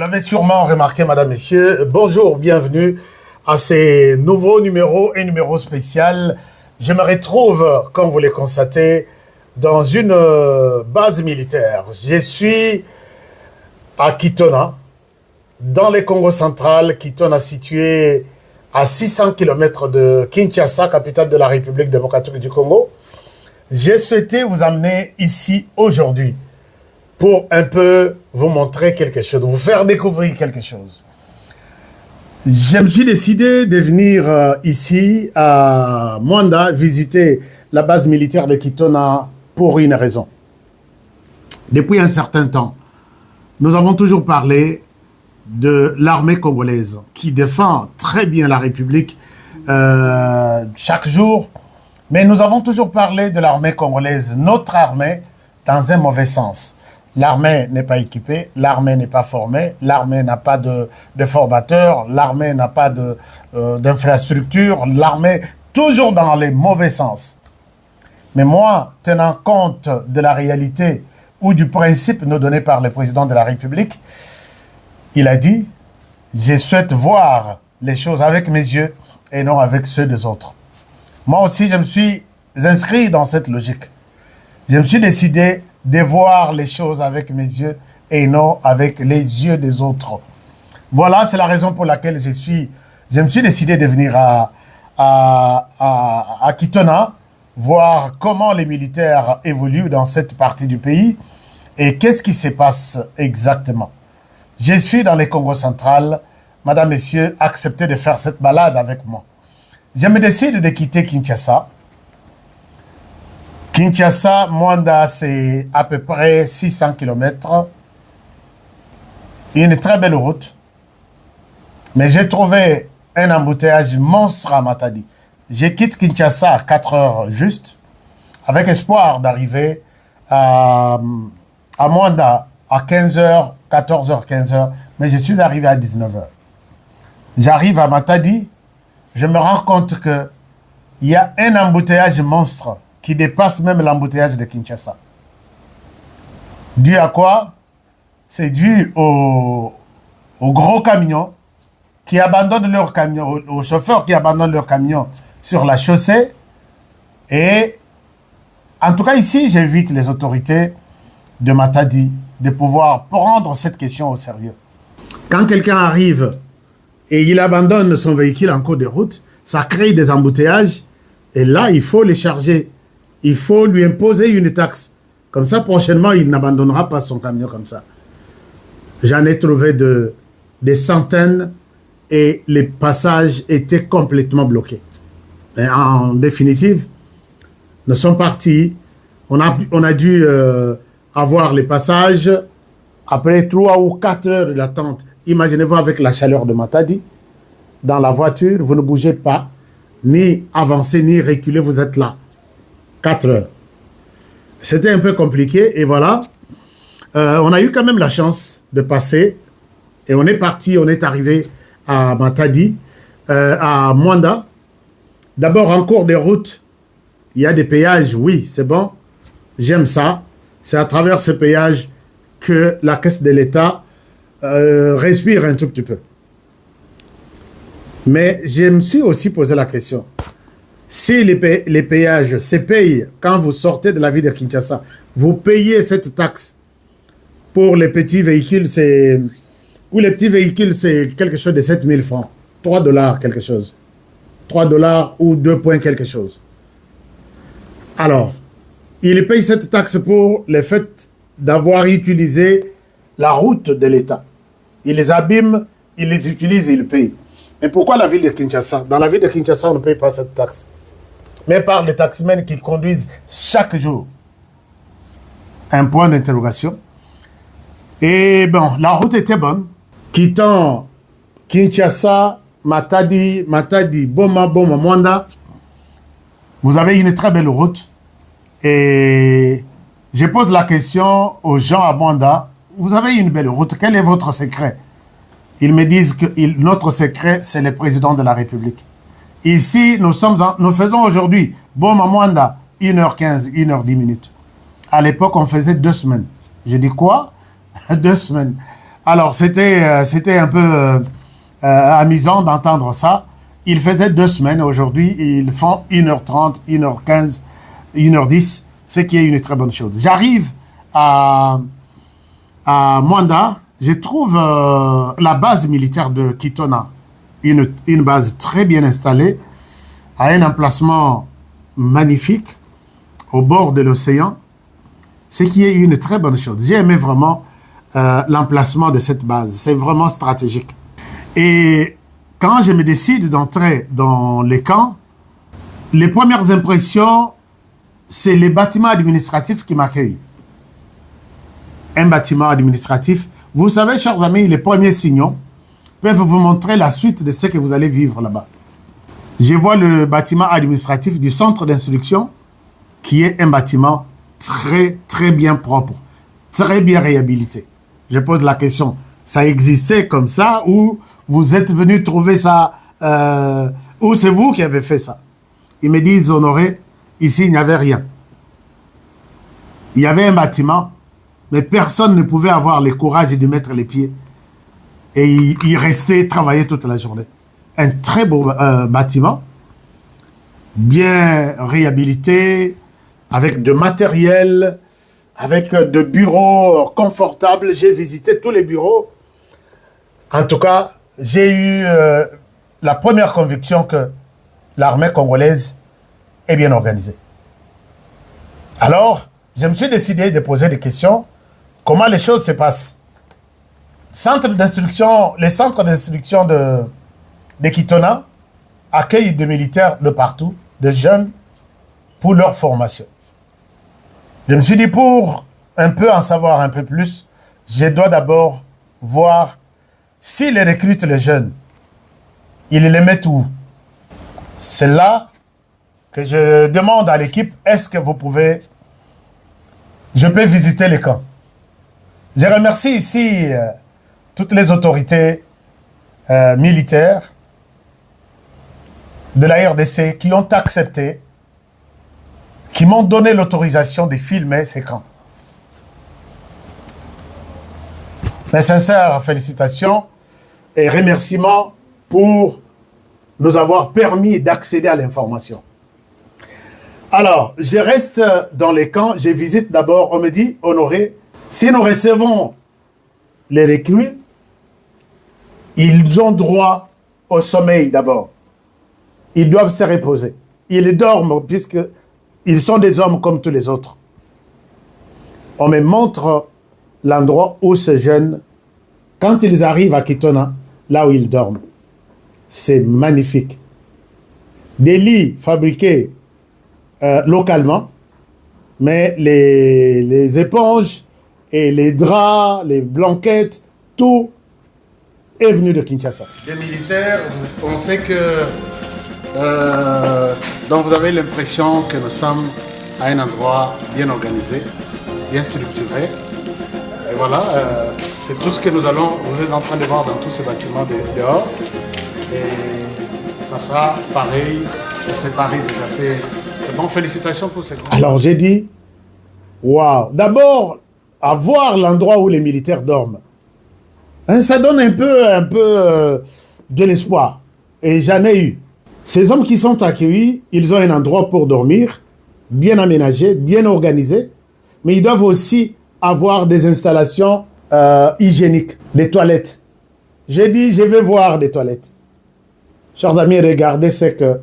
l'avez sûrement remarqué, madame, messieurs. Bonjour, bienvenue à ces nouveaux numéros et numéros spéciaux. Je me retrouve, comme vous le constatez, dans une base militaire. Je suis à Kitona, dans le Congo central. Kitona situé à 600 km de Kinshasa, capitale de la République démocratique du Congo. J'ai souhaité vous amener ici aujourd'hui pour un peu vous montrer quelque chose, vous faire découvrir quelque chose. Je me suis décidé de venir ici à Mwanda visiter la base militaire de Kitona pour une raison. Depuis un certain temps, nous avons toujours parlé de l'armée congolaise qui défend très bien la République chaque jour, mais nous avons toujours parlé de l'armée congolaise, notre armée, dans un mauvais sens. L'armée n'est pas équipée, l'armée n'est pas formée, l'armée n'a pas de formateurs, l'armée n'a pas d'infrastructure, l'armée toujours dans les mauvais sens. Mais moi, tenant compte de la réalité ou du principe nous donné par le président de la République, il a dit, je souhaite voir les choses avec mes yeux et non avec ceux des autres. Moi aussi, je me suis inscrit dans cette logique. Je me suis décidé de voir les choses avec mes yeux et non avec les yeux des autres. Voilà, c'est la raison pour laquelle je me suis décidé de venir à Kitona, voir comment les militaires évoluent dans cette partie du pays et qu'est-ce qui se passe exactement. Je suis dans le Congo central. Madame, messieurs, acceptez de faire cette balade avec moi. Je me décide de quitter Kinshasa. Kinshasa, Mwanda, c'est à peu près 600 km. Une très belle route. Mais j'ai trouvé un embouteillage monstre à Matadi. Je quitte Kinshasa à 4 heures juste, avec espoir d'arriver à Mwanda à 15 heures, 14 heures, 15 heures. Mais je suis arrivé à 19 heures. J'arrive à Matadi, je me rends compte qu'il y a un embouteillage monstre qui dépasse même l'embouteillage de Kinshasa. Dû à quoi? C'est dû aux gros camions qui abandonnent leurs camions, aux chauffeurs qui abandonnent leurs camions sur la chaussée. Et en tout cas ici, j'invite les autorités de Matadi de pouvoir prendre cette question au sérieux. Quand quelqu'un arrive et il abandonne son véhicule en cours de route, ça crée des embouteillages et là, il faut les charger. Il faut lui imposer une taxe. Comme ça, prochainement, il n'abandonnera pas son camion comme ça. J'en ai trouvé des centaines et les passages étaient complètement bloqués. Et en définitive, nous sommes partis. On a dû avoir les passages après 3 ou 4 heures d'attente. Imaginez-vous avec la chaleur de Matadi. Dans la voiture, vous ne bougez pas, ni avancer, ni reculer, vous êtes là. 4 heures. C'était un peu compliqué et voilà. On a eu quand même la chance de passer et on est parti, on est arrivé à Matadi, à Mwanda. D'abord, en cours de route, il y a des péages, oui, c'est bon. J'aime ça. C'est à travers ces péages que la caisse de l'État respire un tout petit peu. Mais je me suis aussi posé la question. Si les péages se payent quand vous sortez de la ville de Kinshasa, vous payez cette taxe pour les petits véhicules, pour les petits véhicules, c'est quelque chose de 7000 francs. 3 dollars quelque chose. 3 dollars ou 2 points quelque chose. Alors, ils payent cette taxe pour le fait d'avoir utilisé la route de l'État. Ils les abîment, ils les utilisent et ils payent. Mais pourquoi la ville de Kinshasa? Dans la ville de Kinshasa, on ne paye pas cette taxe. Mais par les taximens qui conduisent chaque jour. Un point d'interrogation. Et bon, la route était bonne. Quittant Kinshasa, Matadi, Boma, Mwanda. Vous avez une très belle route. Et je pose la question aux gens à Mwanda. Vous avez une belle route. Quel est votre secret? Ils me disent que notre secret, c'est le président de la République. Ici, nous faisons aujourd'hui, Boma Mwanda, 1h15, 1h10. À l'époque, on faisait 2 semaines. Je dis quoi? 2 semaines. Alors, c'était un peu amusant d'entendre ça. Il faisait 2 semaines. Aujourd'hui, ils font 1h30, 1h15, 1h10, ce qui est une très bonne chose. J'arrive à Mwanda. Je trouve la base militaire de Kitona, une base très bien installée, à un emplacement magnifique, au bord de l'océan, ce qui est une très bonne chose. J'ai aimé vraiment l'emplacement de cette base. C'est vraiment stratégique. Et quand je me décide d'entrer dans les camps, les premières impressions, c'est les bâtiments administratifs qui m'accueillent. Un bâtiment administratif. Vous savez, chers amis, les premiers signaux peuvent vous montrer la suite de ce que vous allez vivre là-bas. Je vois le bâtiment administratif du centre d'instruction, qui est un bâtiment très, très bien propre, très bien réhabilité. Je pose la question, ça existait comme ça ou vous êtes venu trouver ça ou c'est vous qui avez fait ça? Ils me disent, Honoré, ici il n'y avait rien. Il y avait un bâtiment, mais personne ne pouvait avoir le courage de mettre les pieds. Et il restait travailler toute la journée. Un très beau bâtiment, bien réhabilité, avec de matériel, avec de bureaux confortables. J'ai visité tous les bureaux. En tout cas, j'ai eu la première conviction que l'armée congolaise est bien organisée. Alors, je me suis décidé de poser des questions. Comment les choses se passent? Les centres d'instruction de Kitona accueillent des militaires de partout, de jeunes, pour leur formation. Je me suis dit, pour un peu en savoir un peu plus, je dois d'abord voir s'ils recrutent les jeunes, ils les mettent où? C'est là que je demande à l'équipe, est-ce que je peux visiter les camps? Je remercie ici toutes les autorités militaires de la RDC qui ont accepté, qui m'ont donné l'autorisation de filmer ces camps. Mes sincères félicitations et remerciements pour nous avoir permis d'accéder à l'information. Alors, je reste dans les camps, je visite d'abord, on me dit, Honoré, si nous recevons les recrues, ils ont droit au sommeil d'abord. Ils doivent se reposer. Ils dorment puisqu'ils sont des hommes comme tous les autres. On me montre l'endroit où ces jeunes, quand ils arrivent à Kitona, là où ils dorment. C'est magnifique. Des lits fabriqués localement, mais les éponges et les draps, les blanquettes, tout est venu de Kinshasa. Les militaires, on sait que... donc vous avez l'impression que nous sommes à un endroit bien organisé, bien structuré. Et voilà, c'est tout ce que vous êtes en train de voir dans tous ces bâtiments dehors. Et ça sera pareil, c'est pareil déjà. C'est bon, félicitations pour ces grands. Alors j'ai dit, waouh, d'abord, à voir l'endroit où les militaires dorment. Hein, ça donne un peu de l'espoir. Et j'en ai eu. Ces hommes qui sont accueillis, ils ont un endroit pour dormir, bien aménagé, bien organisé, mais ils doivent aussi avoir des installations hygiéniques, des toilettes. J'ai dit, je vais voir des toilettes. Chers amis, regardez ce que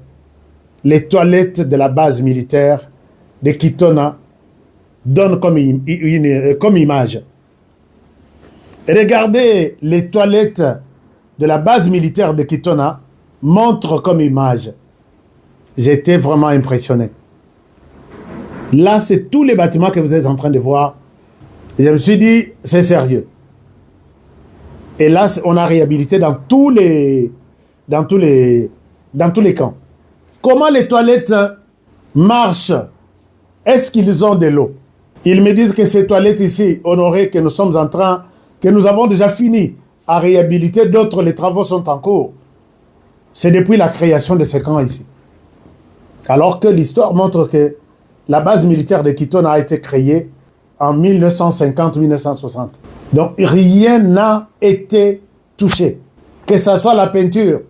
les toilettes de la base militaire de Kitona donnent comme image. Regardez les toilettes de la base militaire de Kitona montrent comme image. J'étais vraiment impressionné. Là, c'est tous les bâtiments que vous êtes en train de voir. Et je me suis dit, c'est sérieux. Et là, on a réhabilité dans tous les camps. Comment les toilettes marchent? Est-ce qu'ils ont de l'eau? Ils me disent que ces toilettes ici, Honoré, que nous avons déjà fini à réhabiliter, d'autres, les travaux sont en cours. C'est depuis la création de ces camps ici. Alors que l'histoire montre que la base militaire de Kitona a été créée en 1950-1960. Donc rien n'a été touché. Que ce soit la peinture,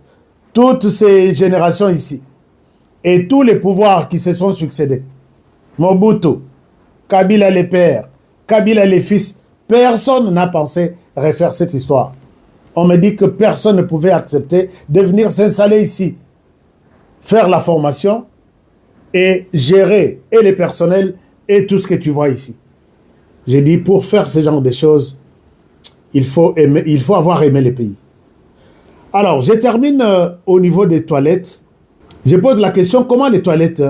toutes ces générations ici, et tous les pouvoirs qui se sont succédés. Mobutu, Kabila les pères, Kabila les fils, personne n'a pensé refaire cette histoire. On me dit que personne ne pouvait accepter de venir s'installer ici, faire la formation et gérer et les personnels et tout ce que tu vois ici. J'ai dit, pour faire ce genre de choses, il faut avoir aimé les pays. Alors, je termine au niveau des toilettes. Je pose la question, comment les toilettes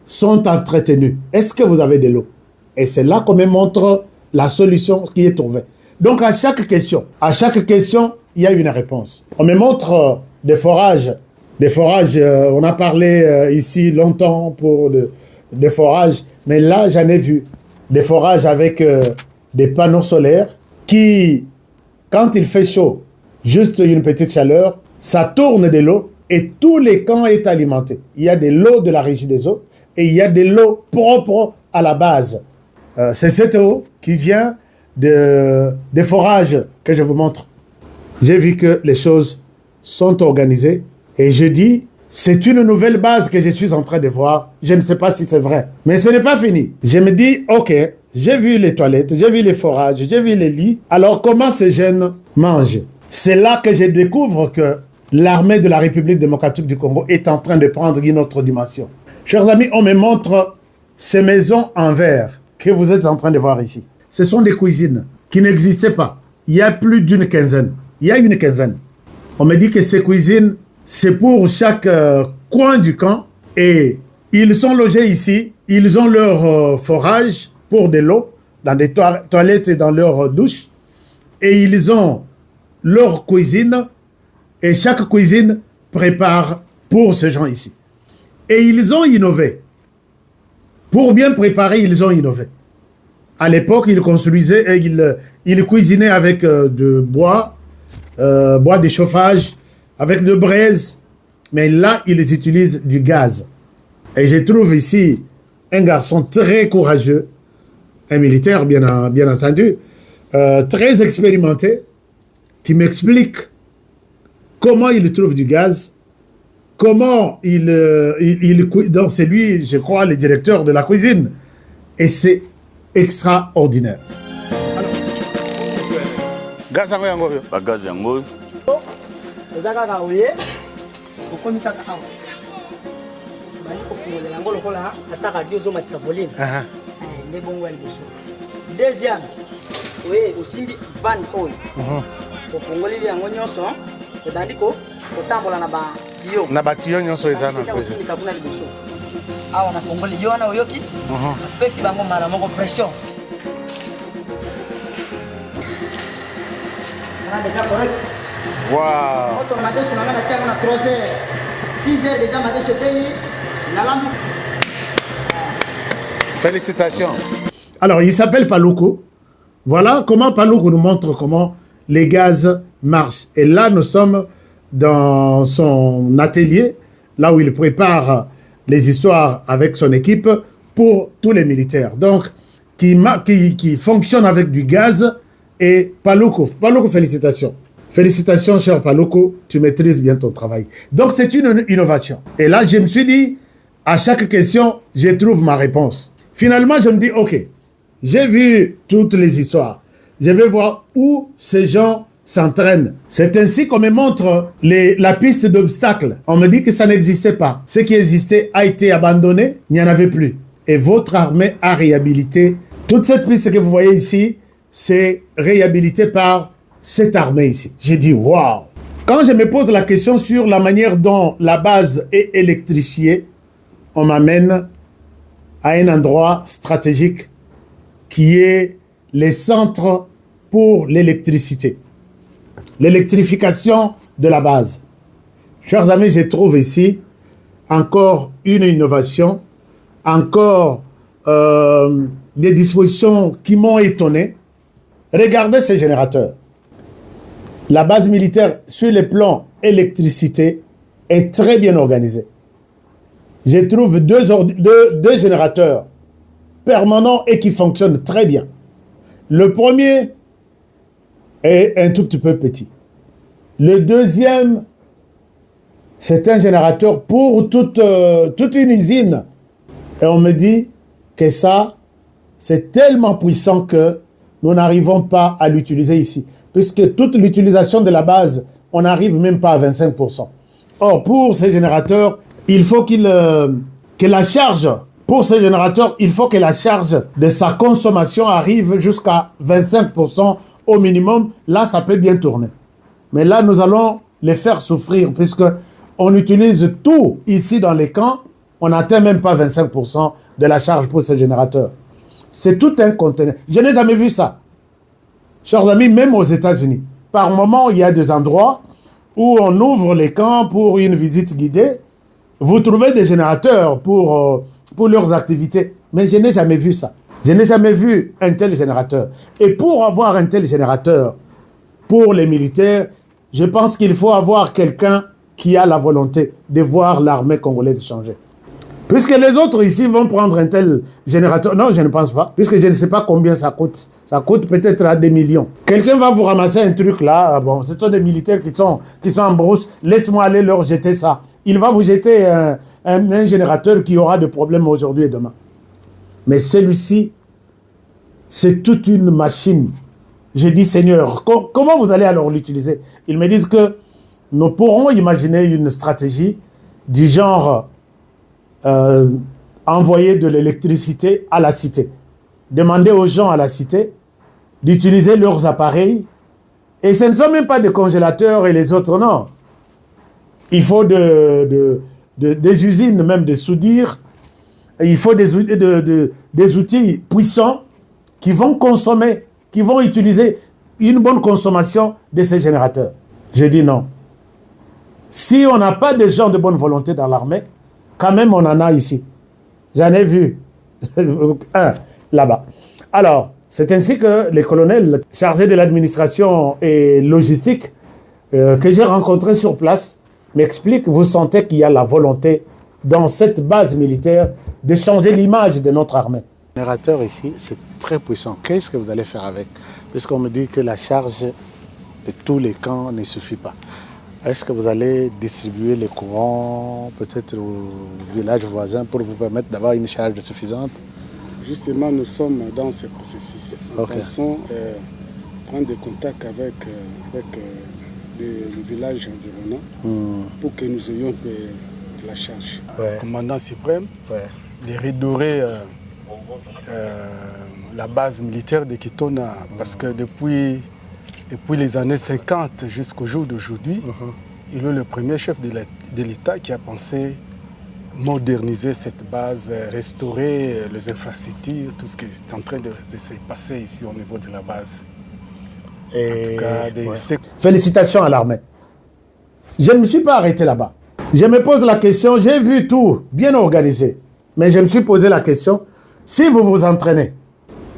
sont entretenues? Est-ce que vous avez de l'eau? Et c'est là qu'on me montre la solution qui est trouvée. Donc, à chaque question, il y a une réponse. On me montre des forages. Des forages, on a parlé ici longtemps pour des forages, mais là, j'en ai vu. Des forages avec des panneaux solaires qui, quand il fait chaud, juste une petite chaleur, ça tourne de l'eau et tous les camps sont alimentés. Il y a de l'eau de la régie des eaux et il y a de l'eau propre à la base. C'est cette eau qui vient des forages que je vous montre. J'ai vu que les choses sont organisées et je dis, c'est une nouvelle base que je suis en train de voir. Je ne sais pas si c'est vrai, mais ce n'est pas fini. Je me dis, ok, j'ai vu les toilettes, j'ai vu les forages, j'ai vu les lits. Alors comment ces jeunes mangent? C'est là que je découvre que l'armée de la République démocratique du Congo est en train de prendre une autre dimension. Chers amis, on me montre ces maisons en verre que vous êtes en train de voir ici. Ce sont des cuisines qui n'existaient pas. Il y a plus d'une quinzaine. Il y a une quinzaine. On me dit que ces cuisines, c'est pour chaque coin du camp. Et ils sont logés ici. Ils ont leur forage pour de l'eau, dans des toilettes et dans leur douche. Et ils ont leur cuisine. Et chaque cuisine prépare pour ces gens ici. Et ils ont innové. Pour bien préparer, ils ont innové. À l'époque, ils construisaient et ils cuisinaient avec de bois de chauffage, avec de braise. Mais là, ils utilisent du gaz. Et je trouve ici un garçon très courageux, un militaire bien entendu, très expérimenté, qui m'explique comment il trouve du gaz, comment donc c'est lui, je crois, le directeur de la cuisine. Et c'est extraordinaire. Gaz yango yo. Ba gaz yango. Ezaka ka oye. Okomi kaka awa. Bali ko fungolela yango lokola ataka diozo matisa volume. Ne bongo ya liboso. Deuxième. Oui, osimbi van oil. Ko fungoleli yango nyonso. Ebandi ko kotambola na ba tio. Na ba tio nyonso ezana kwezi. Ni kabuna liboso. Awa na fungoli yo na oyoki. Pesi bango mala moko pression. Déjà correct. Wow. Quand on a déjà on a tiens on a 3 heures. 6 heures déjà matin ce pays. La lampe. Félicitations. Alors, il s'appelle Paluku. Voilà comment Paluku nous montre comment les gaz marchent. Et là, nous sommes dans son atelier, là où il prépare les histoires avec son équipe pour tous les militaires. Donc, qui fonctionne avec du gaz. Et Paluku, félicitations. Félicitations, cher Paluku, tu maîtrises bien ton travail. Donc, c'est une innovation. Et là, je me suis dit, à chaque question, je trouve ma réponse. Finalement, je me dis, ok, j'ai vu toutes les histoires. Je vais voir où ces gens s'entraînent. C'est ainsi qu'on me montre la piste d'obstacles. On me dit que ça n'existait pas. Ce qui existait a été abandonné, il n'y en avait plus. Et votre armée a réhabilité. Toute cette piste que vous voyez ici, c'est réhabilité par cette armée ici. J'ai dit, waouh! Quand je me pose la question sur la manière dont la base est électrifiée, on m'amène à un endroit stratégique qui est les centres pour l'électricité. L'électrification de la base. Chers amis, je trouve ici encore une innovation, encore des dispositions qui m'ont étonné. Regardez ces générateurs. La base militaire, sur le plan électricité, est très bien organisée. Je trouve deux générateurs permanents et qui fonctionnent très bien. Le premier est un tout petit peu petit. Le deuxième, c'est un générateur pour toute une usine. Et on me dit que ça, c'est tellement puissant que nous n'arrivons pas à l'utiliser ici. Puisque toute l'utilisation de la base, on n'arrive même pas à 25%. Or, pour ces générateurs, il faut que la charge, pour ces générateurs, il faut que la charge de sa consommation arrive jusqu'à 25% au minimum. Là, ça peut bien tourner. Mais là, nous allons les faire souffrir puisque on utilise tout ici dans les camps. On n'atteint même pas 25% de la charge pour ces générateurs. C'est tout un conteneur. Je n'ai jamais vu ça. Chers amis, même aux États-Unis, par moment, il y a des endroits où on ouvre les camps pour une visite guidée. Vous trouvez des générateurs pour leurs activités. Mais je n'ai jamais vu ça. Je n'ai jamais vu un tel générateur. Et pour avoir un tel générateur, pour les militaires, je pense qu'il faut avoir quelqu'un qui a la volonté de voir l'armée congolaise changer. Puisque les autres ici vont prendre un tel générateur. Non, je ne pense pas. Puisque je ne sais pas combien ça coûte. Ça coûte peut-être à des millions. Quelqu'un va vous ramasser un truc là. Bon, ce sont des militaires qui sont en brousse. Laisse-moi aller leur jeter ça. Il va vous jeter un générateur qui aura des problèmes aujourd'hui et demain. Mais celui-ci, c'est toute une machine. Je dis, Seigneur, comment vous allez alors l'utiliser? Ils me disent que nous pourrons imaginer une stratégie du genre envoyer de l'électricité à la cité. Demander aux gens à la cité d'utiliser leurs appareils. Et ce ne sont même pas des congélateurs et les autres, non. Il faut des usines, même de soudure. Il faut des outils puissants qui vont consommer, qui vont utiliser une bonne consommation de ces générateurs. Je dis non. Si on n'a pas des gens de bonne volonté dans l'armée, quand même on en a ici. J'en ai vu un là-bas. Alors, c'est ainsi que les colonels chargés de l'administration et logistique que j'ai rencontrés sur place m'expliquent, vous sentez qu'il y a la volonté dans cette base militaire de changer l'image de notre armée. Le générateur ici, c'est très puissant. Qu'est-ce que vous allez faire avec? Puisqu'on me dit que la charge de tous les camps ne suffit pas. Est-ce que vous allez distribuer les courants peut-être aux villages voisins pour vous permettre d'avoir une charge suffisante? Justement, nous sommes dans ce processus. Nous pensons prendre des contacts avec les villages environnants pour que nous ayons de la charge. Ouais. Le commandant suprême de redorer la base militaire de Kitona parce que depuis les années 50 jusqu'au jour d'aujourd'hui, il est le premier chef de l'État qui a pensé moderniser cette base, restaurer les infrastructures, tout ce qui est en train de se passer ici au niveau de la base. Et en tout cas, félicitations à l'armée. Je ne me suis pas arrêté là-bas. Je me pose la question, j'ai vu tout bien organisé, mais je me suis posé la question, si vous vous entraînez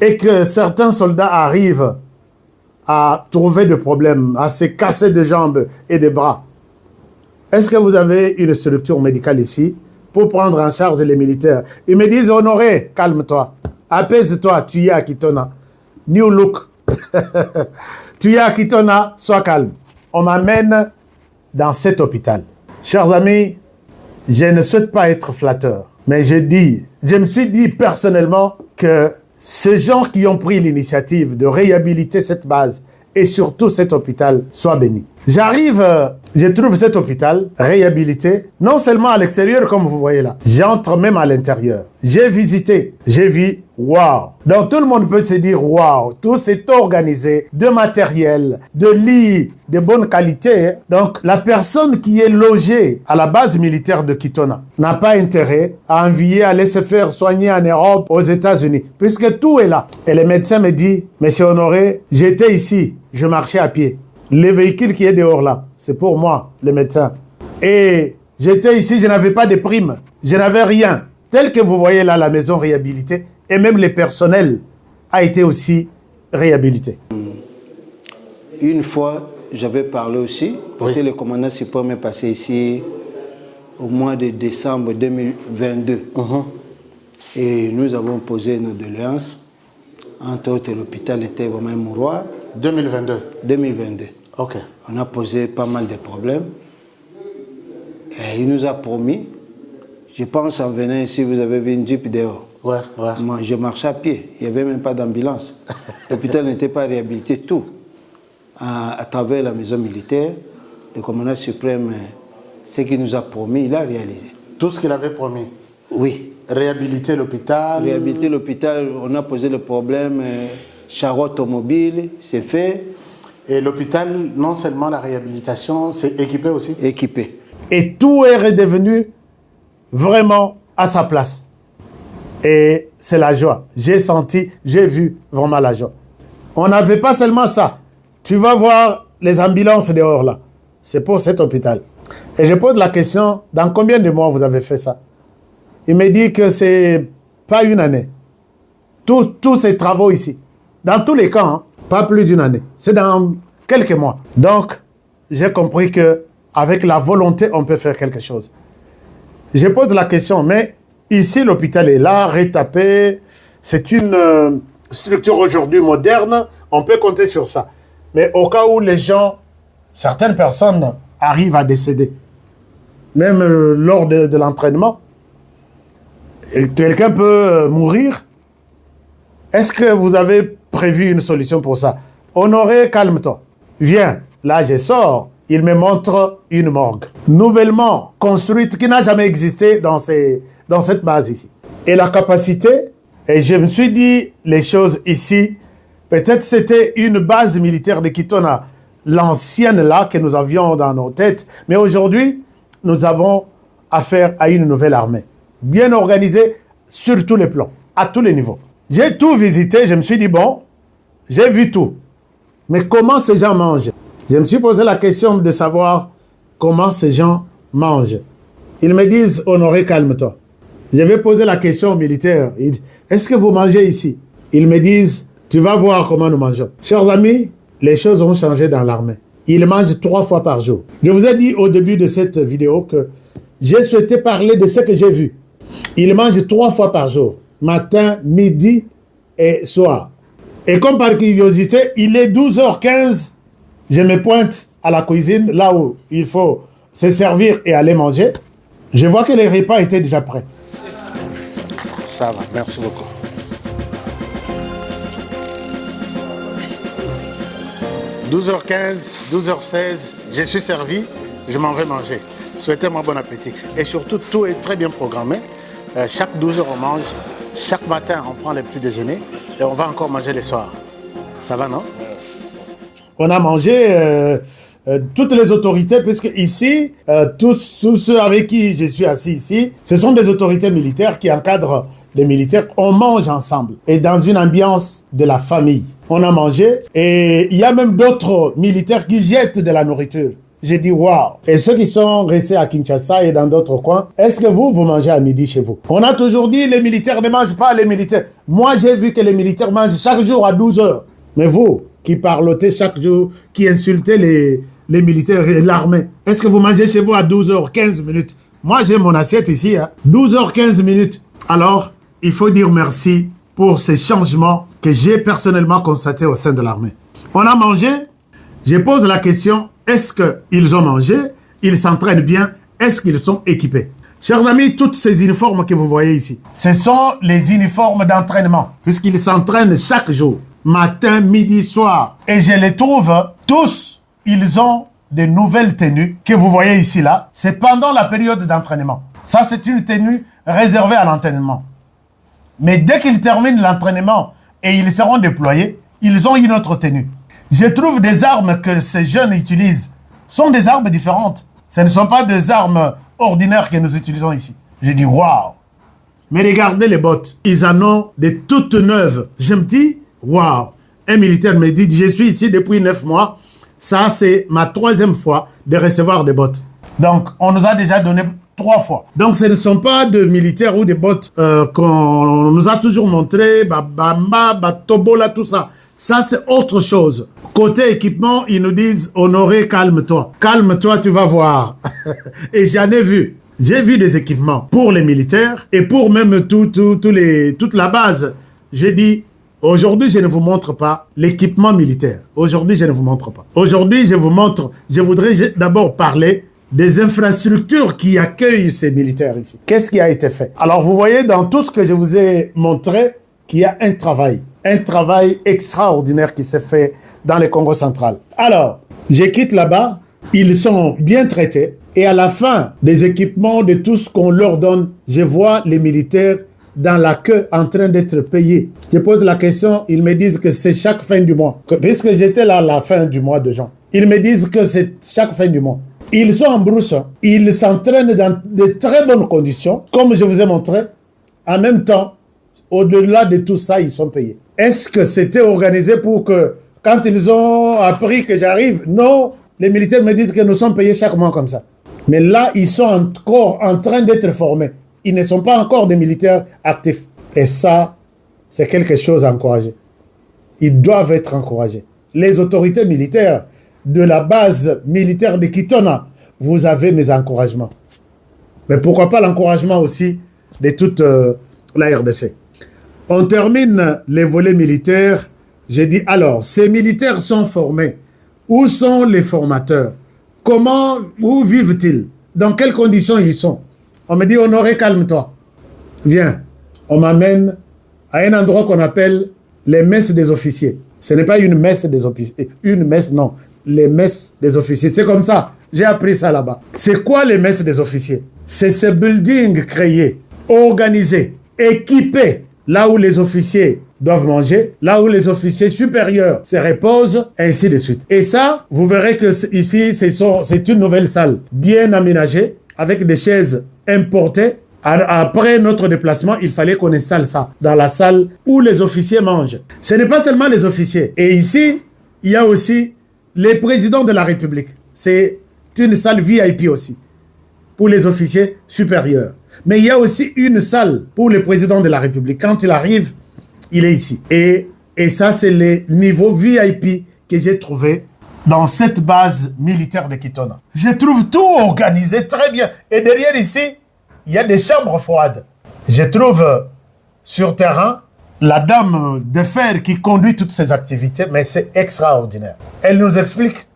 et que certains soldats arrivent à trouver des problèmes, à se casser des jambes et des bras, est-ce que vous avez une structure médicale ici pour prendre en charge les militaires? Ils me disent, Honoré, calme-toi, apaise-toi, tu y es à Kitona. New look. Tu y es à Kitona, sois calme. On m'amène dans cet hôpital. Chers amis, je ne souhaite pas être flatteur, mais je me suis dit personnellement que ces gens qui ont pris l'initiative de réhabiliter cette base et surtout cet hôpital soient bénis. J'arrive, je trouve cet hôpital réhabilité, non seulement à l'extérieur comme vous voyez là, j'entre même à l'intérieur. J'ai visité, j'ai vu, waouh. Donc tout le monde peut se dire waouh, tout s'est organisé, de matériel, de lits, de bonne qualité. Donc la personne qui est logée à la base militaire de Kitona n'a pas intérêt à envier, à aller se faire soigner en Europe, aux États-Unis, puisque tout est là. Et le médecin me dit, Monsieur Honoré, j'étais ici, je marchais à pied. Le véhicule qui est dehors là, c'est pour moi, le médecin. Et j'étais ici, je n'avais pas de prime, je n'avais rien. Tel que vous voyez là, la maison réhabilitée, et même le personnel a été aussi réhabilité. Une fois, j'avais parlé aussi, parce que le commandant suprême est passé ici au mois de décembre 2022. Et nous avons posé nos doléances. Entre autres, l'hôpital était vraiment un mouroir. 2022. 2022. Ok. On a posé pas mal de problèmes. Et il nous a promis, je pense en venant ici, vous avez vu une Jeep dehors. Ouais, ouais. Moi, je marchais à pied, il n'y avait même pas d'ambulance. L'hôpital n'était pas réhabilité, tout. À travers la maison militaire, le commandant suprême, ce qu'il nous a promis, il a réalisé. Tout ce qu'il avait promis. Oui. Réhabiliter l'hôpital. Réhabiliter l'hôpital, on a posé le problème, char automobile, c'est fait. Et l'hôpital, non seulement la réhabilitation, c'est équipé aussi. Équipé. Et tout est redevenu vraiment à sa place. Et c'est la joie. J'ai senti, j'ai vu vraiment la joie. On n'avait pas seulement ça. Tu vas voir les ambulances dehors là. C'est pour cet hôpital. Et je pose la question, dans combien de mois vous avez fait ça? Il me dit que c'est pas une année. Tous ces travaux ici. Dans tous les cas, hein, pas plus d'une année. C'est dans quelques mois. Donc, j'ai compris que avec la volonté, on peut faire quelque chose. Je pose la question, mais ici, l'hôpital est là, retapé. C'est une structure aujourd'hui moderne. On peut compter sur ça. Mais au cas où les gens, certaines personnes arrivent à décéder, même lors de l'entraînement, quelqu'un peut mourir. Est-ce que vous avez prévu une solution pour ça? Honoré, calme-toi. Viens, là je sors. Il me montre une morgue nouvellement construite qui n'a jamais existé dans cette base ici. Et la capacité, et je me suis dit les choses ici, peut-être c'était une base militaire de Kitona, l'ancienne là que nous avions dans nos têtes, mais aujourd'hui, nous avons affaire à une nouvelle armée, bien organisée sur tous les plans, à tous les niveaux. J'ai tout visité, je me suis dit, bon, j'ai vu tout, mais comment ces gens mangent? Je me suis posé la question de savoir comment ces gens mangent. Ils me disent, Honoré, calme-toi. Je vais poser la question aux militaires. Ils disent, est-ce que vous mangez ici? Ils me disent, tu vas voir comment nous mangeons. Chers amis, les choses ont changé dans l'armée. Ils mangent 3 fois par jour. Je vous ai dit au début de cette vidéo que j'ai souhaité parler de ce que j'ai vu. Ils mangent 3 fois par jour. Matin, midi et soir. Et comme par curiosité, il est 12h15. Je me pointe à la cuisine, là où il faut se servir et aller manger. Je vois que les repas étaient déjà prêts. Ça va, merci beaucoup. « 12h15, 12h16, je suis servi, je m'en vais manger. Souhaitez-moi bon appétit. » Et surtout, tout est très bien programmé. Chaque 12h, on mange. Chaque matin, on prend le petit déjeuner. Et on va encore manger le soir. Ça va, non? On a mangé toutes les autorités, puisque ici, tous ceux avec qui je suis assis ici, ce sont des autorités militaires qui encadrent les militaires. On mange ensemble et dans une ambiance de la famille. On a mangé et il y a même d'autres militaires qui jettent de la nourriture. J'ai dit waouh. Et ceux qui sont restés à Kinshasa et dans d'autres coins, est-ce que vous mangez à midi chez vous? On a toujours dit les militaires ne mangent pas, les militaires. Moi, j'ai vu que les militaires mangent chaque jour à 12 heures. Mais vous, qui parlotez chaque jour, qui insultez les militaires et l'armée, est-ce que vous mangez chez vous à 12h15 minutes? Moi, j'ai mon assiette ici, hein. 12h15 minutes. Alors, il faut dire merci pour ces changements que j'ai personnellement constatés au sein de l'armée. On a mangé, je pose la question, est-ce qu'ils ont mangé? Ils s'entraînent bien? Est-ce qu'ils sont équipés? Chers amis, toutes ces uniformes que vous voyez ici, ce sont les uniformes d'entraînement, puisqu'ils s'entraînent chaque jour, matin, midi, soir. Et je les trouve tous, ils ont de nouvelles tenues que vous voyez ici, là. C'est pendant la période d'entraînement. Ça, c'est une tenue réservée à l'entraînement. Mais dès qu'ils terminent l'entraînement et ils seront déployés, ils ont une autre tenue. Je trouve des armes que ces jeunes utilisent sont des armes différentes. Ce ne sont pas des armes ordinaires que nous utilisons ici. Je dis waouh. Mais regardez les bottes. Ils en ont de toutes neuves. Je me dis waouh. Un militaire me dit, je suis ici depuis 9 mois. Ça, c'est ma 3e fois de recevoir des bottes. Donc, on nous a déjà donné 3 fois. Donc, ce ne sont pas de militaires ou des bottes qu'on nous a toujours montré, Bamba, Batobola, tout ça. Ça, c'est autre chose. Côté équipement, ils nous disent, Honoré, calme-toi. Calme-toi, tu vas voir. Et j'en ai vu. J'ai vu des équipements pour les militaires et pour même toute la base. J'ai dit, aujourd'hui, je ne vous montre pas l'équipement militaire. Aujourd'hui, je ne vous montre pas. Aujourd'hui, je voudrais d'abord parler des infrastructures qui accueillent ces militaires ici. Qu'est-ce qui a été fait? Alors, vous voyez dans tout ce que je vous ai montré qu'il y a un travail extraordinaire qui s'est fait dans le Congo central. Alors, je quitte là-bas, ils sont bien traités et à la fin des équipements, de tout ce qu'on leur donne, je vois les militaires dans la queue en train d'être payés. Je pose la question, ils me disent que c'est chaque fin du mois. Puisque j'étais là à la fin du mois de juin, ils me disent que c'est chaque fin du mois. Ils sont en brousse, ils s'entraînent dans de très bonnes conditions, comme je vous ai montré. En même temps, au-delà de tout ça, ils sont payés. Est-ce que c'était organisé pour que, quand ils ont appris que j'arrive, non, les militaires me disent que nous sommes payés chaque mois comme ça. Mais là, ils sont encore en train d'être formés. Ils ne sont pas encore des militaires actifs. Et ça, c'est quelque chose à encourager. Ils doivent être encouragés. Les autorités militaires de la base militaire de Kitona, vous avez mes encouragements. Mais pourquoi pas l'encouragement aussi de toute la RDC. On termine les volets militaires. J'ai dit, alors, ces militaires sont formés. Où sont les formateurs? Où vivent-ils? Dans quelles conditions ils sont? On me dit, Honoré, calme-toi. Viens. On m'amène à un endroit qu'on appelle les messes des officiers. Ce n'est pas une messe des officiers. Une messe, non. Les messes des officiers. C'est comme ça. J'ai appris ça là-bas. C'est quoi les messes des officiers? C'est ce building créé, organisé, équipé, là où les officiers doivent manger, là où les officiers supérieurs se reposent, ainsi de suite. Et ça, vous verrez que ici, c'est une nouvelle salle bien aménagée, avec des chaises importées. Après notre déplacement, il fallait qu'on installe ça dans la salle où les officiers mangent. Ce n'est pas seulement les officiers. Et ici, il y a aussi les présidents de la République. C'est une salle VIP aussi, pour les officiers supérieurs. Mais il y a aussi une salle pour le président de la République. Quand il arrive, il est ici. Et ça, c'est le niveau VIP que j'ai trouvé dans cette base militaire de Kitona. Je trouve tout organisé très bien. Et derrière ici, il y a des chambres froides. Je trouve sur terrain la dame de fer qui conduit toutes ces activités, mais c'est extraordinaire. Elle nous explique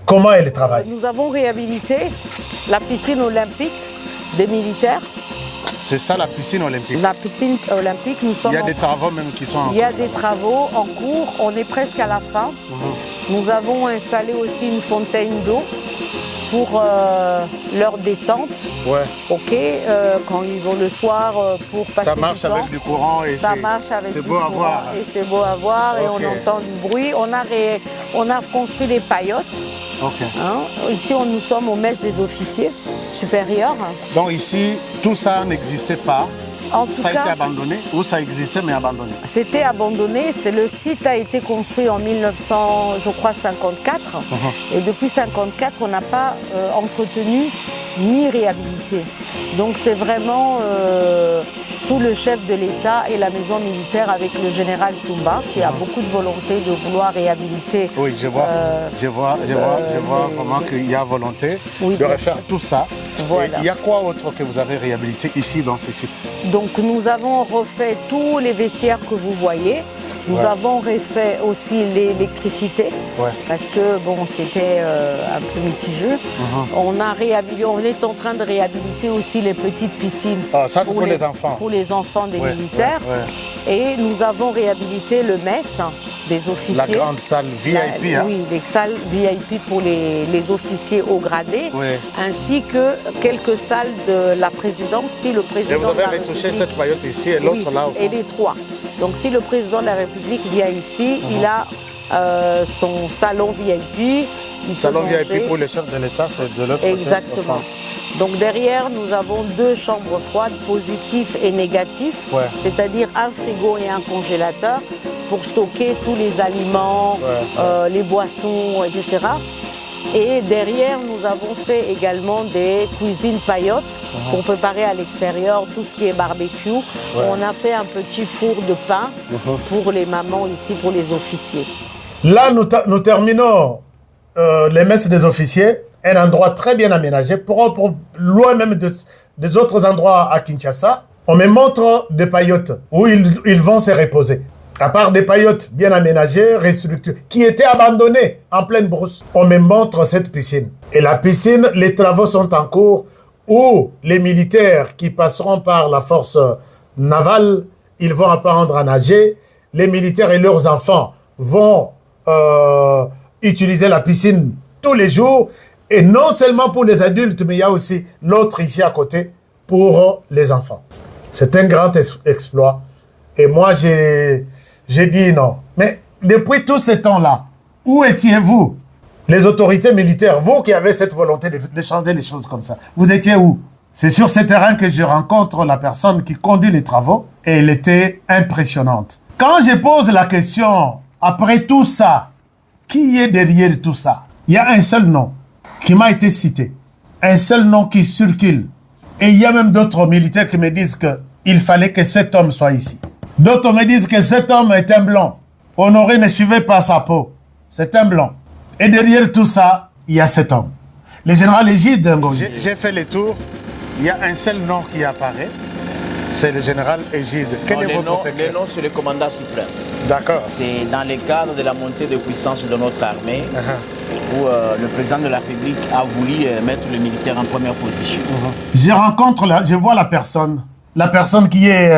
comment elle travaille. Nous avons réhabilité la piscine olympique des militaires. C'est ça la piscine olympique? La piscine olympique, nous sommes... Il y a des travaux même qui sont en cours. Il y a des travaux en cours, on est presque à la fin. Nous avons installé aussi une fontaine d'eau pour leur détente. Ouais. Ok, quand ils vont le soir pour passer ça marche du temps, avec du courant et ça marche avec c'est du beau à courant voir. et c'est beau à voir. Okay. Et on entend du bruit. On a construit des paillotes. Okay. Hein? Ici, nous sommes aux messes des officiers supérieurs. Donc ici, tout ça n'existait pas. En tout ça a cas, été abandonné ou ça existait mais abandonné? C'était abandonné. Le site a été construit en 1954. Et depuis 1954, on n'a pas entretenu ni réhabilité. Donc c'est vraiment sous le chef de l'État et la maison militaire avec le général Toumba qui a beaucoup de volonté de vouloir réhabiliter. Oui, je vois vraiment qu'il y a volonté de refaire tout ça. Voilà. Et il y a quoi autre que vous avez réhabilité ici dans ce site? Donc nous avons refait tous les vestiaires que vous voyez. Nous avons refait aussi l'électricité parce que bon, c'était un peu mitigeux. On est en train de réhabiliter aussi les petites piscines. Ah, ça c'est pour les enfants. Pour les enfants des militaires. Et nous avons réhabilité le mess des officiers. La grande salle VIP. Oui, les salles VIP pour les officiers haut gradés, ainsi que quelques salles de la présidence. Si le président et vous avez retouché cette paillote ici et l'autre là au fond. Et les trois. Donc si le président de la République vient ici, il a son salon VIP. Salon VIP pour le chef de l'État, c'est de l'autre côté. Exactement. Donc derrière, nous avons deux chambres froides, positifs et négatifs, c'est-à-dire un frigo et un congélateur pour stocker tous les aliments, les boissons, etc. Et derrière, nous avons fait également des cuisines paillotes pour préparer à l'extérieur tout ce qui est barbecue. On a fait un petit four de pain pour les mamans ici, pour les officiers. Là, nous terminons les messes des officiers. un endroit très bien aménagé, propre, loin même des autres endroits à Kinshasa. On me montre des paillotes où ils vont se reposer. À part des paillotes bien aménagées, restructurées, qui étaient abandonnées en pleine brousse. On me montre cette piscine. Et la piscine, les travaux sont en cours où les militaires qui passeront par la force navale, ils vont apprendre à nager. Les militaires et leurs enfants vont utiliser la piscine tous les jours. Et non seulement pour les adultes, mais il y a aussi l'autre ici à côté pour les enfants. C'est un grand exploit. Et moi, j'ai dit non. Mais depuis tout ce temps-là, où étiez-vous? Les autorités militaires, vous qui avez cette volonté de changer les choses comme ça, vous étiez où? C'est sur ce terrain que je rencontre la personne qui conduit les travaux et elle était impressionnante. Quand je pose la question, après tout ça, qui est derrière tout ça? Il y a un seul nom qui m'a été cité, un seul nom qui circule. Et il y a même d'autres militaires qui me disent qu'il fallait que cet homme soit ici. D'autres me disent que cet homme est un blanc. Honoré ne suivait pas sa peau. C'est un blanc. Et derrière tout ça, il y a cet homme. Le général Égide Ngozi. J'ai fait le tour. Il y a un seul nom qui apparaît. C'est le général Égide. Quel est votre secret? Le nom, c'est le commandant suprême. D'accord. C'est dans le cadre de la montée de puissance de notre armée où le président de la République a voulu mettre le militaire en première position. Je vois la personne qui est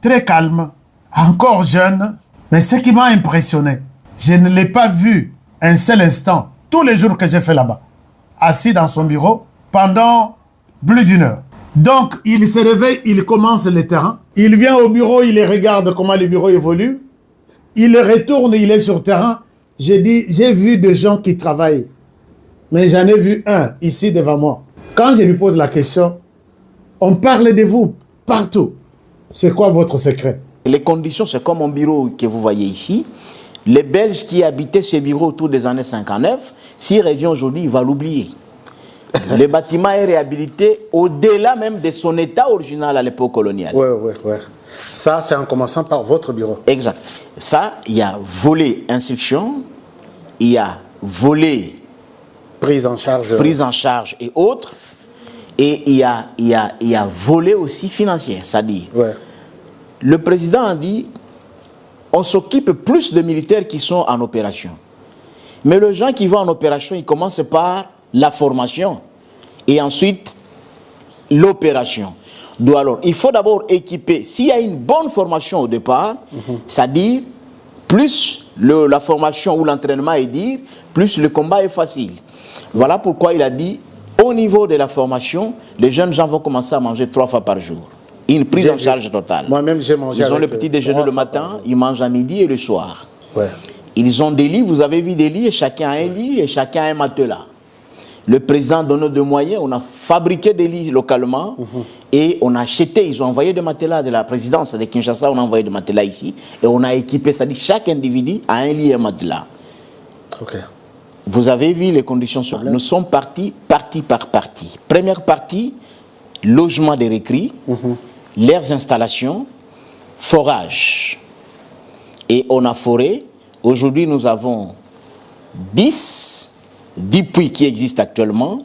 très calme, encore jeune. Mais ce qui m'a impressionné, je ne l'ai pas vu un seul instant, tous les jours que j'ai fait là-bas, assis dans son bureau pendant plus d'une heure. Donc, il se réveille, il commence le terrain. Il vient au bureau, il regarde comment le bureau évolue. Il retourne, il est sur le terrain. J'ai vu des gens qui travaillent. Mais j'en ai vu un ici devant moi. Quand je lui pose la question, on parle de vous partout. C'est quoi votre secret? Les conditions, c'est comme un bureau que vous voyez ici. Les Belges qui habitaient ce bureau autour des années 59, s'il revient aujourd'hui, il va l'oublier. Le bâtiment est réhabilité au-delà même de son état original à l'époque coloniale. Oui. Ça, c'est en commençant par votre bureau. Exact. Ça, il y a volet instruction, il y a volet prise en charge et autres, et il y a volet aussi financier, c'est-à-dire le président a dit on s'occupe plus de militaires qui sont en opération. Mais les gens qui vont en opération, ils commencent par la formation et ensuite l'opération. Donc alors, il faut d'abord équiper. S'il y a une bonne formation au départ, c'est-à-dire plus la formation ou l'entraînement est dire, plus le combat est facile. Voilà pourquoi il a dit, au niveau de la formation, les jeunes gens vont commencer à manger 3 fois par jour. Une prise en charge totale. Moi-même, j'ai mangé. Ils ont le petit déjeuner le matin, ils mangent à midi et le soir. Ouais. Ils ont des lits, vous avez vu des lits, et chacun a un lit et chacun a un matelas. Le président donne des moyens, on a fabriqué des lits localement et on a acheté, ils ont envoyé des matelas de la présidence de Kinshasa, on a envoyé des matelas ici et on a équipé, c'est-à-dire chaque individu a un lit et un matelas. Ok. Vous avez vu les conditions sur place. Nous sommes partis par partie. Première partie, logement des recrues, leurs installations, forage. Et on a foré. Aujourd'hui, nous avons 10 puits qui existent actuellement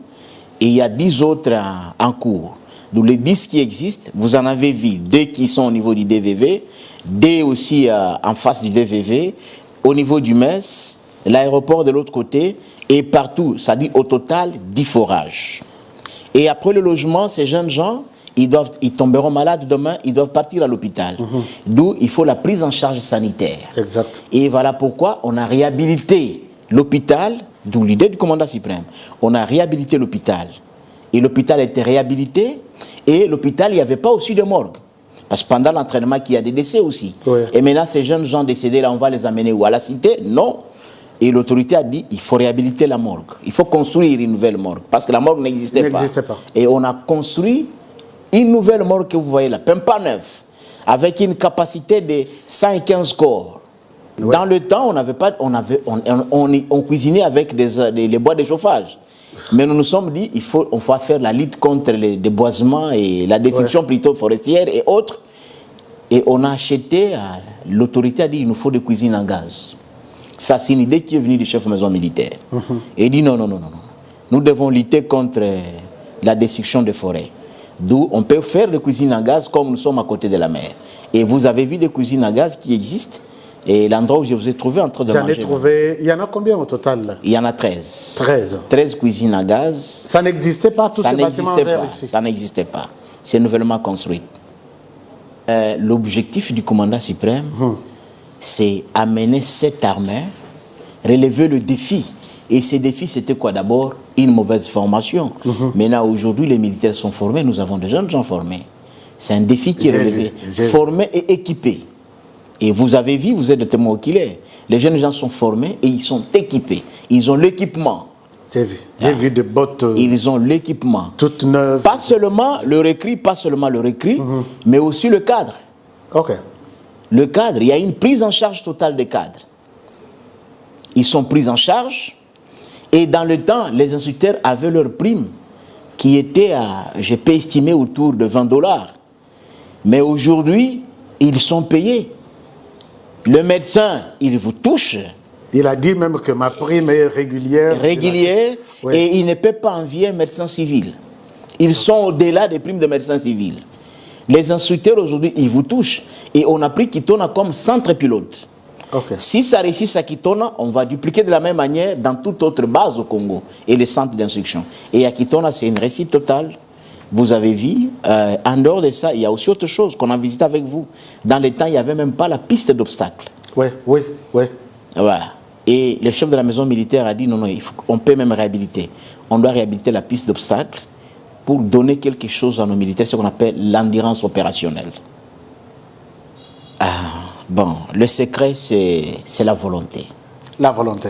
et il y a 10 autres en cours. Donc les 10 qui existent, vous en avez vu 2 qui sont au niveau du DVV, 2 aussi en face du DVV, au niveau du MES, l'aéroport de l'autre côté et partout, ça dit au total 10 forages. Et après le logement, ces jeunes gens, ils tomberont malades demain, ils doivent partir à l'hôpital. D'où il faut la prise en charge sanitaire. Exact. Et voilà pourquoi on a réhabilité l'hôpital, d'où l'idée du commandant suprême. On a réhabilité l'hôpital. Et l'hôpital a été réhabilité. Et l'hôpital, il n'y avait pas aussi de morgue. Parce que pendant l'entraînement, il y a des décès aussi. Ouais. Et maintenant, ces jeunes gens décédés, là, on va les amener où? À la cité? Non. Et l'autorité a dit, il faut réhabiliter la morgue. Il faut construire une nouvelle morgue. Parce que la morgue n'existait pas. Et on a construit une nouvelle morgue que vous voyez là, pas neuve, avec une capacité de 115 corps. Ouais. Dans le temps, on cuisinait avec les bois de chauffage. Mais nous nous sommes dit, on va faire la lutte contre les déboisements et la destruction plutôt forestière et autres. Et on a acheté, l'autorité a dit, il nous faut des cuisines en gaz. Ça, c'est une idée qui est venue du chef de maison militaire. Et il dit, non. nous devons lutter contre la destruction des forêts. D'où on peut faire des cuisines à gaz comme nous sommes à côté de la mer. Et vous avez vu des cuisines à gaz qui existent. Et l'endroit où je vous ai trouvé en train de manger. J'en ai trouvé. Il y en a combien au total là? Il y en a 13. 13. 13 cuisines à gaz. Ça n'existait pas, tous ces bâtiments verts ici? Ça n'existait pas. C'est nouvellement construit. L'objectif du commandant suprême, c'est amener cette armée, relever le défi. Et ces défis, c'était quoi? D'abord, une mauvaise formation. Maintenant, aujourd'hui, les militaires sont formés. Nous avons des jeunes gens formés. C'est un défi qui est relevé. Formés et équipés. Et vous avez vu, vous êtes le témoin oculaire. Les jeunes gens sont formés et ils sont équipés. Ils ont l'équipement. J'ai vu. J'ai vu des bottes. Ils ont l'équipement. Toutes neuves. Pas seulement le récrit, mais aussi le cadre. Ok. Le cadre, il y a une prise en charge totale des cadres. Ils sont pris en charge. Et dans le temps, les instructeurs avaient leur prime qui était à, je peux estimer, autour de $20. Mais aujourd'hui, ils sont payés. Le médecin, il vous touche. Il a dit même que ma prime est régulière. Régulière, et il ne peut pas envier un médecin civil. Ils sont au-delà des primes de médecins civils. Les instructeurs aujourd'hui, ils vous touchent. Et on a pris Kitona comme centre pilote. Si ça réussit à Kitona, on va dupliquer de la même manière dans toute autre base au Congo et les centres d'instruction. Et à Kitona, c'est une réussite totale. Vous avez vu, en dehors de ça, il y a aussi autre chose qu'on a visité avec vous. Dans les temps, il n'y avait même pas la piste d'obstacles. Oui. Voilà. Et le chef de la maison militaire a dit non, on peut même réhabiliter. On doit réhabiliter la piste d'obstacles pour donner quelque chose à nos militaires, ce qu'on appelle l'endurance opérationnelle. Bon, le secret, c'est la volonté. La volonté.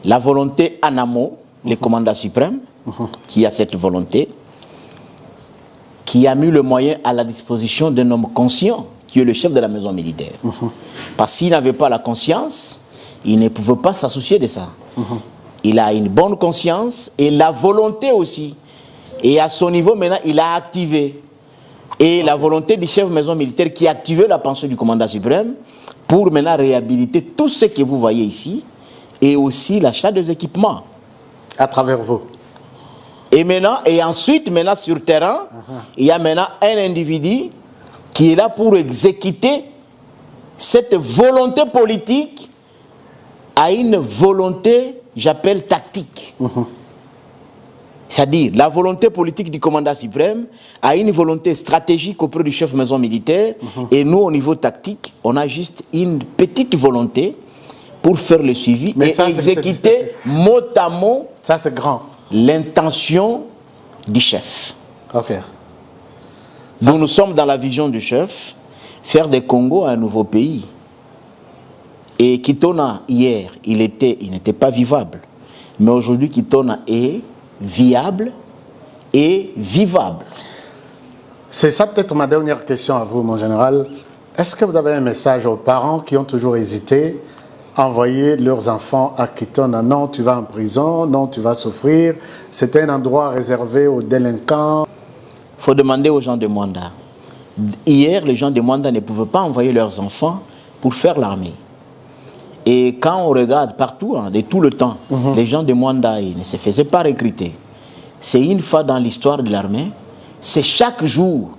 La volonté en amont, le commandant suprême, qui a cette volonté, qui a mis le moyen à la disposition d'un homme conscient, qui est le chef de la maison militaire. Parce qu'il n'avait pas la conscience, il ne pouvait pas s'associer de ça. Il a une bonne conscience et la volonté aussi. Et à son niveau, maintenant, il a activé. Et la volonté du chef de maison militaire qui a activé la pensée du commandant suprême pour maintenant réhabiliter tout ce que vous voyez ici et aussi l'achat des équipements. À travers vous. Et ensuite, maintenant, sur terrain, il y a maintenant un individu qui est là pour exécuter cette volonté politique à une volonté, j'appelle tactique. C'est-à-dire, la volonté politique du commandant suprême a une volonté stratégique auprès du chef de maison militaire. Et nous, au niveau tactique, on a juste une petite volonté pour faire le suivi et exécuter mot à mot. Ça, c'est grand. L'intention du chef. Nous sommes dans la vision du chef, faire des Congo un nouveau pays. Et Kitona, hier, il n'était pas vivable. Mais aujourd'hui, Kitona est viable et vivable. C'est ça peut-être ma dernière question à vous, mon général. Est-ce que vous avez un message aux parents qui ont toujours hésité envoyer leurs enfants à Kitona? Non, tu vas en prison, non, tu vas souffrir. C'est un endroit réservé aux délinquants. Il faut demander aux gens de Mwanda. Hier, les gens de Mwanda ne pouvaient pas envoyer leurs enfants pour faire l'armée. Et quand on regarde partout, de tout le temps, les gens de Mwanda ils ne se faisaient pas recruter. C'est une fois dans l'histoire de l'armée, c'est chaque jour.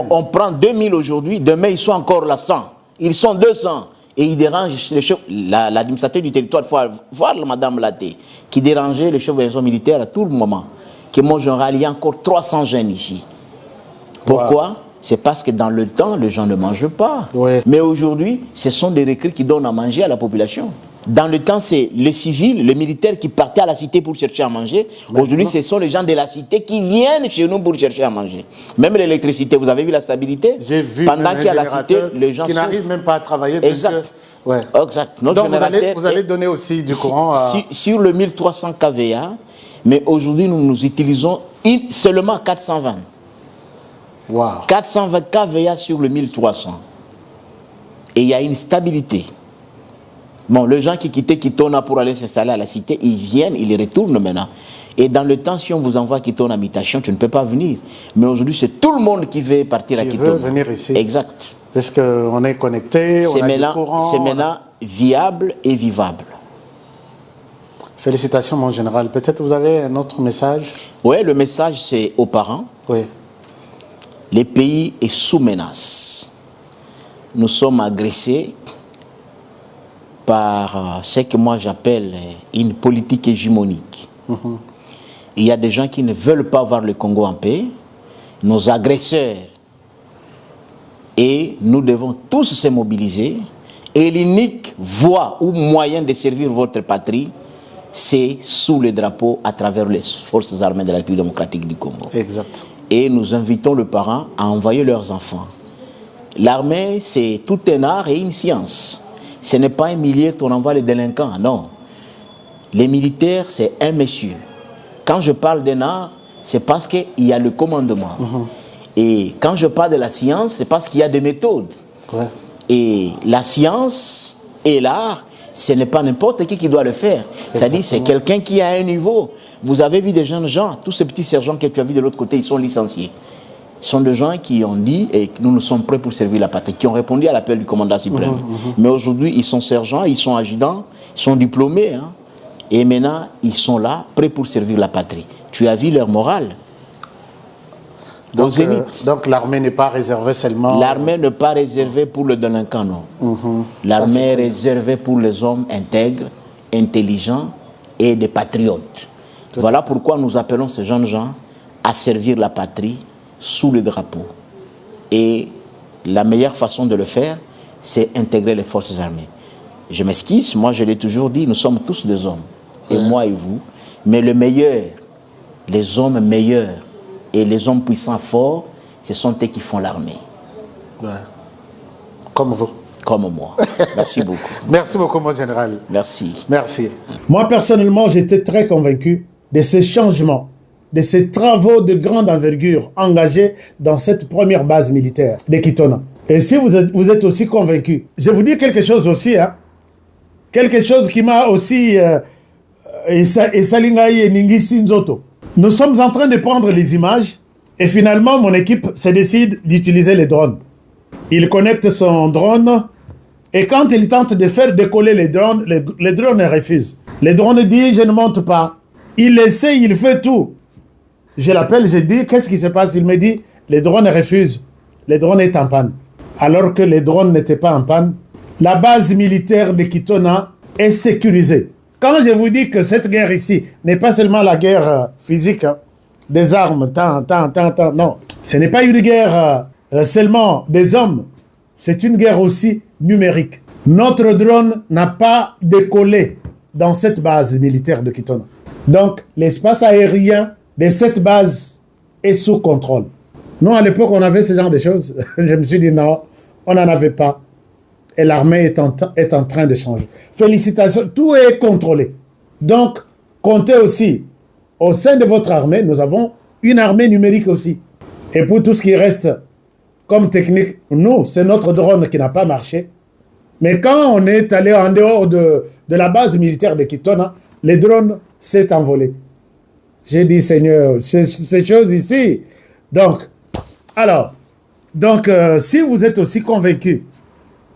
On prend 2000 aujourd'hui, demain ils sont encore là 100. Ils sont 200. Et ils dérangent l'administrateur du territoire, il faut voir Madame Laté, qui dérangeait le chef de maison militaire à tout le moment. Que mon général, il y a encore 300 jeunes ici. Pourquoi? C'est parce que dans le temps, les gens ne mangent pas. Mais aujourd'hui, ce sont des recrues qui donnent à manger à la population. Dans le temps, c'est les civils, les militaires qui partaient à la cité pour chercher à manger. Aujourd'hui, ce sont les gens de la cité qui viennent chez nous pour chercher à manger. Même l'électricité, vous avez vu la stabilité? J'ai vu. Pendant qu'il y a la cité, les gens qui n'arrivent même pas à travailler. Exact. Exact. Donc vous allez donner aussi du courant à... Sur le 1300 kVA, mais aujourd'hui, nous utilisons seulement 420. 420 kVA sur le 1300. Et il y a une stabilité. Bon, les gens qui quittaient Kitona pour aller s'installer à la cité, ils viennent, ils retournent maintenant. Et dans le temps, si on vous envoie Kitona à Mitation, tu ne peux pas venir. Mais aujourd'hui, c'est tout le monde qui veut partir à Kitona. Qui veut venir ici. Exact. Parce qu'on est connecté, on a du courant. C'est maintenant viable et vivable. Félicitations, mon général. Peut-être vous avez un autre message? Oui, le message, c'est aux parents. Oui. Le pays est sous menace. Nous sommes agressés par ce que moi j'appelle une politique hégémonique. Il y a des gens qui ne veulent pas voir le Congo en paix, nos agresseurs, et nous devons tous se mobiliser. Et l'unique voie ou moyen de servir votre patrie, c'est sous le drapeau à travers les forces armées de la République démocratique du Congo. Exact. Et nous invitons les parents à envoyer leurs enfants. L'armée, c'est tout un art et une science. Ce n'est pas un millier qu'on envoie les délinquants, non. Les militaires, c'est un monsieur. Quand je parle d'un art, c'est parce qu'il y a le commandement. Et quand je parle de la science, c'est parce qu'il y a des méthodes. Ouais. Et la science et l'art, ce n'est pas n'importe qui doit le faire. C'est-à-dire, c'est quelqu'un qui a un niveau. Vous avez vu des jeunes gens, tous ces petits sergents que tu as vus de l'autre côté, ils sont licenciés. Ce sont des gens qui ont dit, et nous sommes prêts pour servir la patrie, qui ont répondu à l'appel du commandant suprême. Mais aujourd'hui, ils sont sergents, ils sont adjudants, ils sont diplômés. Hein, et maintenant, ils sont là, prêts pour servir la patrie. Tu as vu leur morale. Donc l'armée n'est pas réservée seulement... L'armée n'est pas réservée pour le délinquant, non. L'armée est réservée pour les hommes intègres, intelligents et des patriotes. Voilà pourquoi nous appelons ces jeunes gens à servir la patrie sous le drapeau. Et la meilleure façon de le faire, c'est intégrer les forces armées. Je m'excuse, moi je l'ai toujours dit, nous sommes tous des hommes, et moi et vous, mais le meilleur, les hommes meilleurs, et les hommes puissants forts, ce sont eux qui font l'armée. Ouais. Comme vous. Comme moi. Merci beaucoup. Merci beaucoup, mon général. Merci. Merci. Moi, personnellement, j'étais très convaincu de ces changements, de ces travaux de grande envergure engagés dans cette première base militaire de Kitona. Et si vous êtes aussi convaincu, je vous dis quelque chose aussi, hein, quelque chose qui m'a aussi... Nous sommes en train de prendre les images et finalement mon équipe se décide d'utiliser les drones. Il connecte son drone et quand il tente de faire décoller les drones refusent. Les drones disent je ne monte pas. Il essaie, il fait tout. Je l'appelle, je dis qu'est-ce qui se passe? Il me dit les drones refusent. Les drones est en panne. Alors que les drones n'étaient pas en panne, la base militaire de Kitona est sécurisée. Quand je vous dis que cette guerre ici n'est pas seulement la guerre physique, hein, des armes, non. Ce n'est pas une guerre seulement des hommes, c'est une guerre aussi numérique. Notre drone n'a pas décollé dans cette base militaire de Kitona. Donc, l'espace aérien de cette base est sous contrôle. Nous, à l'époque, on avait ce genre de choses. Je me suis dit non, on n'en avait pas. Et l'armée est en train de changer. Félicitations, tout est contrôlé. Donc, comptez aussi, au sein de votre armée, nous avons une armée numérique aussi. Et pour tout ce qui reste comme technique, nous, c'est notre drone qui n'a pas marché. Mais quand on est allé en dehors de la base militaire de Kitona, les drones s'est envolé. J'ai dit, Seigneur, ces choses ici. Donc, si vous êtes aussi convaincus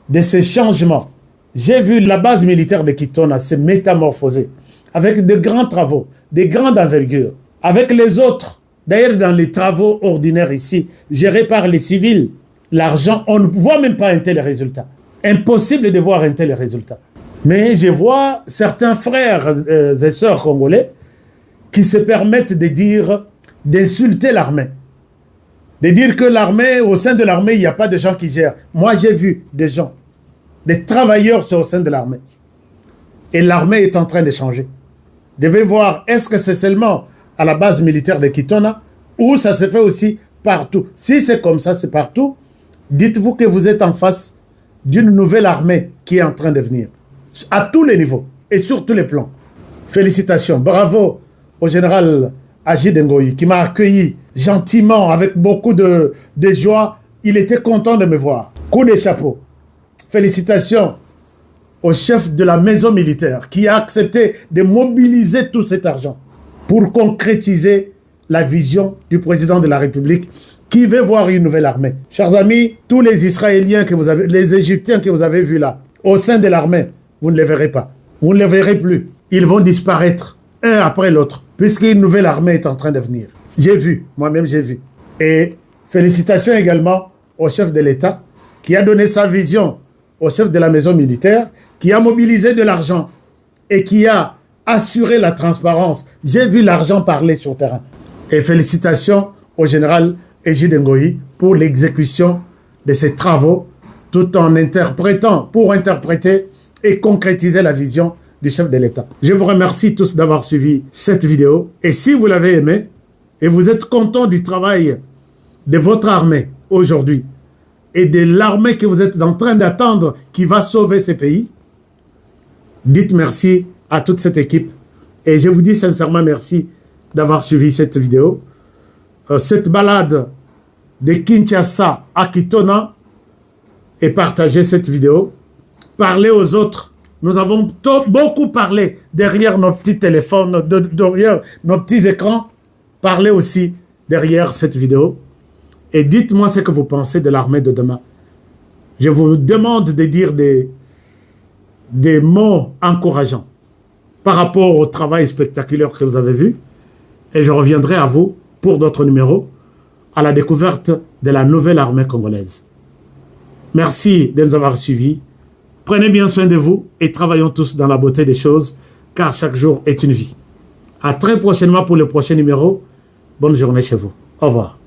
de ces changements, j'ai vu la base militaire de Kitona se métamorphoser avec de grands travaux, de grandes envergures, avec les autres. D'ailleurs, dans les travaux ordinaires ici, gérés par les civils, l'argent, on ne voit même pas un tel résultat. Impossible de voir un tel résultat. Mais je vois certains frères et sœurs congolais qui se permettent de dire, d'insulter l'armée. De dire que l'armée, au sein de l'armée, il n'y a pas de gens qui gèrent. Moi, j'ai vu des gens, des travailleurs, c'est au sein de l'armée. Et l'armée est en train de changer. Vous devez voir, est-ce que c'est seulement à la base militaire de Kitona ou ça se fait aussi partout? Si c'est comme ça, c'est partout, dites-vous que vous êtes en face d'une nouvelle armée qui est en train de venir. À tous les niveaux et sur tous les plans. Félicitations, bravo au général Agid Ngoyi qui m'a accueilli gentiment, avec beaucoup de joie. Il était content de me voir. Coup de chapeau. Félicitations au chef de la maison militaire qui a accepté de mobiliser tout cet argent pour concrétiser la vision du président de la République qui veut voir une nouvelle armée. Chers amis, tous les Israéliens que vous avez, les Égyptiens que vous avez vus là, au sein de l'armée, vous ne les verrez pas. Vous ne les verrez plus. ils vont disparaître un après l'autre, puisqu'une nouvelle armée est en train de venir. J'ai vu, moi-même j'ai vu. Et félicitations également au chef de l'État qui a donné sa vision au chef de la maison militaire, qui a mobilisé de l'argent et qui a assuré la transparence. J'ai vu l'argent parler sur le terrain. Et félicitations au général Egide Ngoyi pour l'exécution de ces travaux, tout en interprétant, pour interpréter et concrétiser la vision du chef de l'État. Je vous remercie tous d'avoir suivi cette vidéo. Et si vous l'avez aimé et vous êtes content du travail de votre armée aujourd'hui et de l'armée que vous êtes en train d'attendre qui va sauver ce pays, dites merci à toute cette équipe. Et je vous dis sincèrement merci d'avoir suivi cette vidéo. Cette balade de Kinshasa à Kitona et partagez cette vidéo. Parlez aux autres. Nous avons beaucoup parlé derrière nos petits téléphones, derrière nos petits écrans. Parlez aussi derrière cette vidéo. Et dites-moi ce que vous pensez de l'armée de demain. Je vous demande de dire des mots encourageants par rapport au travail spectaculaire que vous avez vu. Et je reviendrai à vous pour d'autres numéros à la découverte de la nouvelle armée congolaise. Merci de nous avoir suivis. Prenez bien soin de vous et travaillons tous dans la beauté des choses, car chaque jour est une vie. À très prochainement pour le prochain numéro. Bonne journée chez vous. Au revoir.